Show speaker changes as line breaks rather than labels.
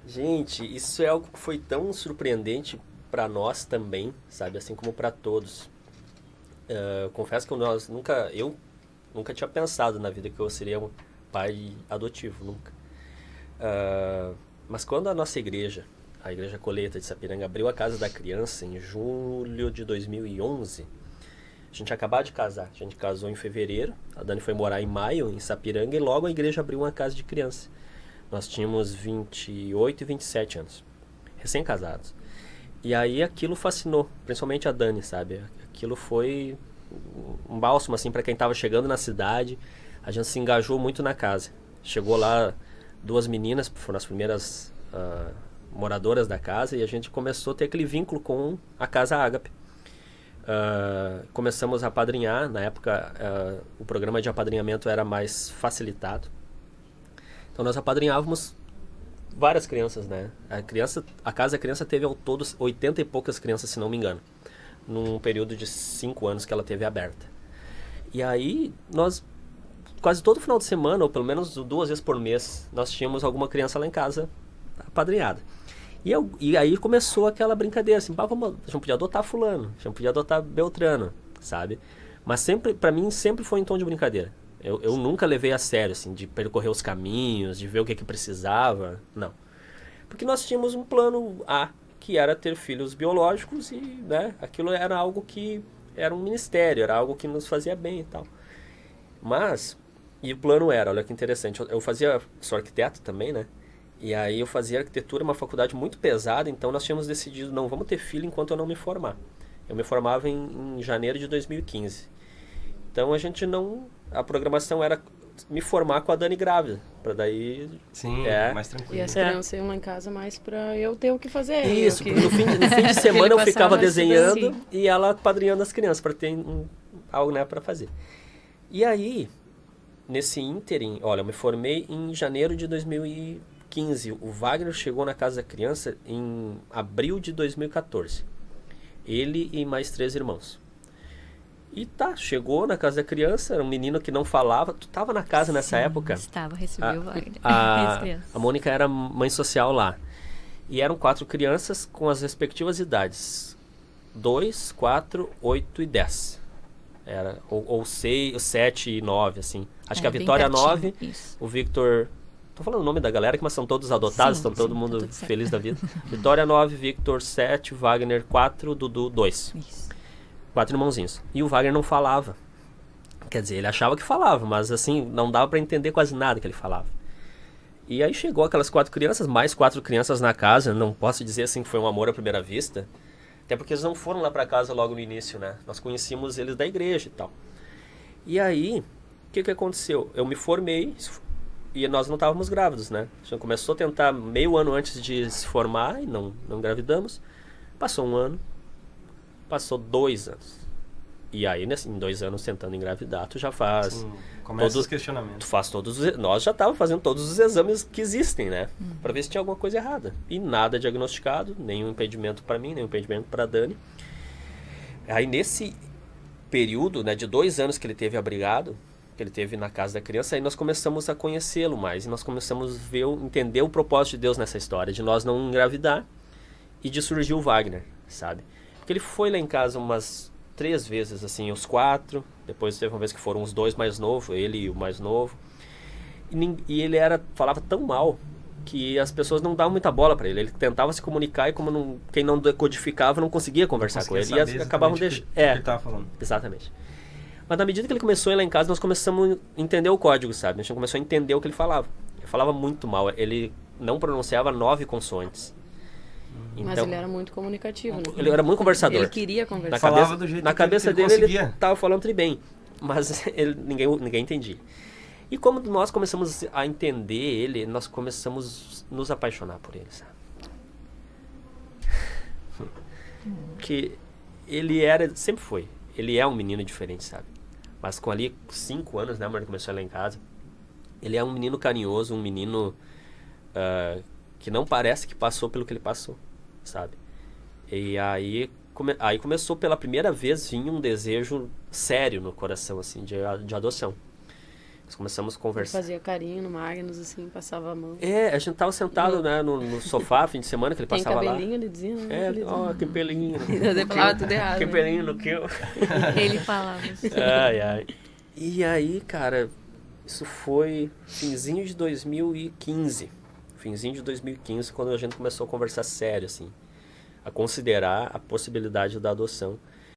Gente, isso é algo que foi tão surpreendente para nós também, sabe? Assim como para todos. Eu confesso que eu nunca tinha pensado na vida que eu seria um pai adotivo, nunca. Mas quando a nossa igreja, a Igreja Colheita de Sapiranga, abriu a Casa da Criança em julho de 2011, a gente acabou de casar. A gente casou em fevereiro, a Dani foi morar em maio, em Sapiranga, e logo a igreja abriu uma casa de criança. Nós tínhamos 28 e 27 anos, recém-casados. E aí aquilo fascinou, principalmente a Dani, sabe? Aquilo foi um bálsamo, assim, para quem estava chegando na cidade. A gente se engajou muito na casa. Chegou lá duas meninas, foram as primeiras moradoras da casa, e a gente começou a ter aquele vínculo com a Casa Ágape. Começamos a apadrinhar. Na época, o programa de apadrinhamento era mais facilitado. Então nós apadrinhávamos várias crianças, né? A Casa da Criança teve ao todo 80 e poucas crianças, se não me engano, num período de 5 anos que ela teve aberta. E aí nós, quase todo final de semana, ou pelo menos 2 vezes por mês, nós tínhamos alguma criança lá em casa apadrinhada. E aí começou aquela brincadeira, assim, a gente não podia adotar fulano, a gente não podia adotar Beltrano, sabe? Mas sempre, pra mim, sempre foi em tom de brincadeira. Eu nunca levei a sério, assim, de percorrer os caminhos, de ver o que precisava, não. Porque nós tínhamos um plano A, que era ter filhos biológicos, e, né, aquilo era algo que era um ministério, era algo que nos fazia bem e tal. Mas, e o plano era, olha que interessante, sou arquiteto também, né? E aí eu fazia arquitetura, uma faculdade muito pesada, então nós tínhamos decidido, não vamos ter filho enquanto eu não me formar. Eu me formava em janeiro de 2015. Então a programação era me formar com a Dani grávida, pra daí...
Sim, mais tranquilo.
E as crianças iam lá em casa mais pra eu ter o que fazer.
Isso, porque no fim de semana eu ficava desenhando e ela padrinhando as crianças, pra ter algo, né, pra fazer. E aí, nesse ínterim, olha, eu me formei em janeiro de 2015. O Wagner chegou na Casa da Criança em abril de 2014. Ele e mais 3 irmãos. E chegou na Casa da Criança, era um menino que não falava. Tu estava na casa nessa época?
Estava, recebi o Wagner.
A Mônica era mãe social lá. E eram 4 crianças com as respectivas idades. 2, 4, 8 e 10. Ou 6, 7 e 9, assim. Acho que a Vitória 9, isso. O Victor... Tô falando o nome da galera, mas são todos adotados, estão todo mundo feliz da vida. Vitória 9, Victor 7, Wagner 4, Dudu 2. Isso. 4 irmãozinhos. E o Wagner não falava. Quer dizer, ele achava que falava, mas assim, não dava pra entender quase nada que ele falava. E aí chegou aquelas 4 crianças, mais 4 crianças na casa. Não posso dizer assim que foi um amor à primeira vista. Até porque eles não foram lá pra casa logo no início, né? Nós conhecíamos eles da igreja e tal. E aí, o que aconteceu? Eu me formei e nós não estávamos grávidos, né? A gente começou a tentar meio ano antes de se formar e não engravidamos. Passou 1 ano. Passou 2 anos. E aí, em 2 anos tentando engravidar, tu já faz...
Sim, começa os questionamentos.
Tu faz nós já estávamos fazendo todos os exames que existem, né? Pra ver se tinha alguma coisa errada. E nada diagnosticado, nenhum impedimento pra mim, nenhum impedimento pra Dani. Aí nesse período, né, de 2 anos que ele teve abrigado, que ele teve na Casa da Criança, aí nós começamos a conhecê-lo mais. E nós começamos a entender o propósito de Deus nessa história, de nós não engravidar e de surgir o Wagner, sabe? Porque ele foi lá em casa umas 3 vezes, assim, os 4. Depois teve uma vez que foram os 2 mais novos, ele e o mais novo. E ele falava tão mal que as pessoas não davam muita bola pra ele. Ele tentava se comunicar e quem não decodificava não conseguia conversar com ele. E acabavam deixando...
que ele tava falando.
Exatamente. Mas na medida que ele começou a ir lá em casa, nós começamos a entender o código, sabe? A gente começou a entender o que ele falava. Ele falava muito mal. Ele não pronunciava 9 consoantes.
Mas ele era muito comunicativo, né?
Ele era muito conversador.
Ele queria conversar.
Falava do jeito
na cabeça
que ele
dele
conseguia.
Ele tava falando tri bem, mas ninguém entendia. E como nós começamos a entender ele, nós começamos a nos apaixonar por ele, sabe? Que ele sempre foi. Ele é um menino diferente, sabe? Mas com ali 5 anos, né, amor, ele começou a ir lá em casa. Ele é um menino carinhoso, um menino que não parece que passou pelo que ele passou, sabe? E aí começou pela primeira vez vir um desejo sério no coração, assim, de adoção. Nós começamos a conversar.
Fazia carinho no Magnus, assim, passava a mão.
A gente tava sentado, né, no sofá, fim de semana, que ele passava lá.
Tem cabelinho, ele dizia, né?
Que pelinho.
Ele falava tudo errado.
Que pelinho no que eu...
Ele falava.
Ai. E aí, cara, isso foi finzinho de 2015. Finzinho de 2015, quando a gente começou a conversar sério, assim. A considerar a possibilidade da adoção.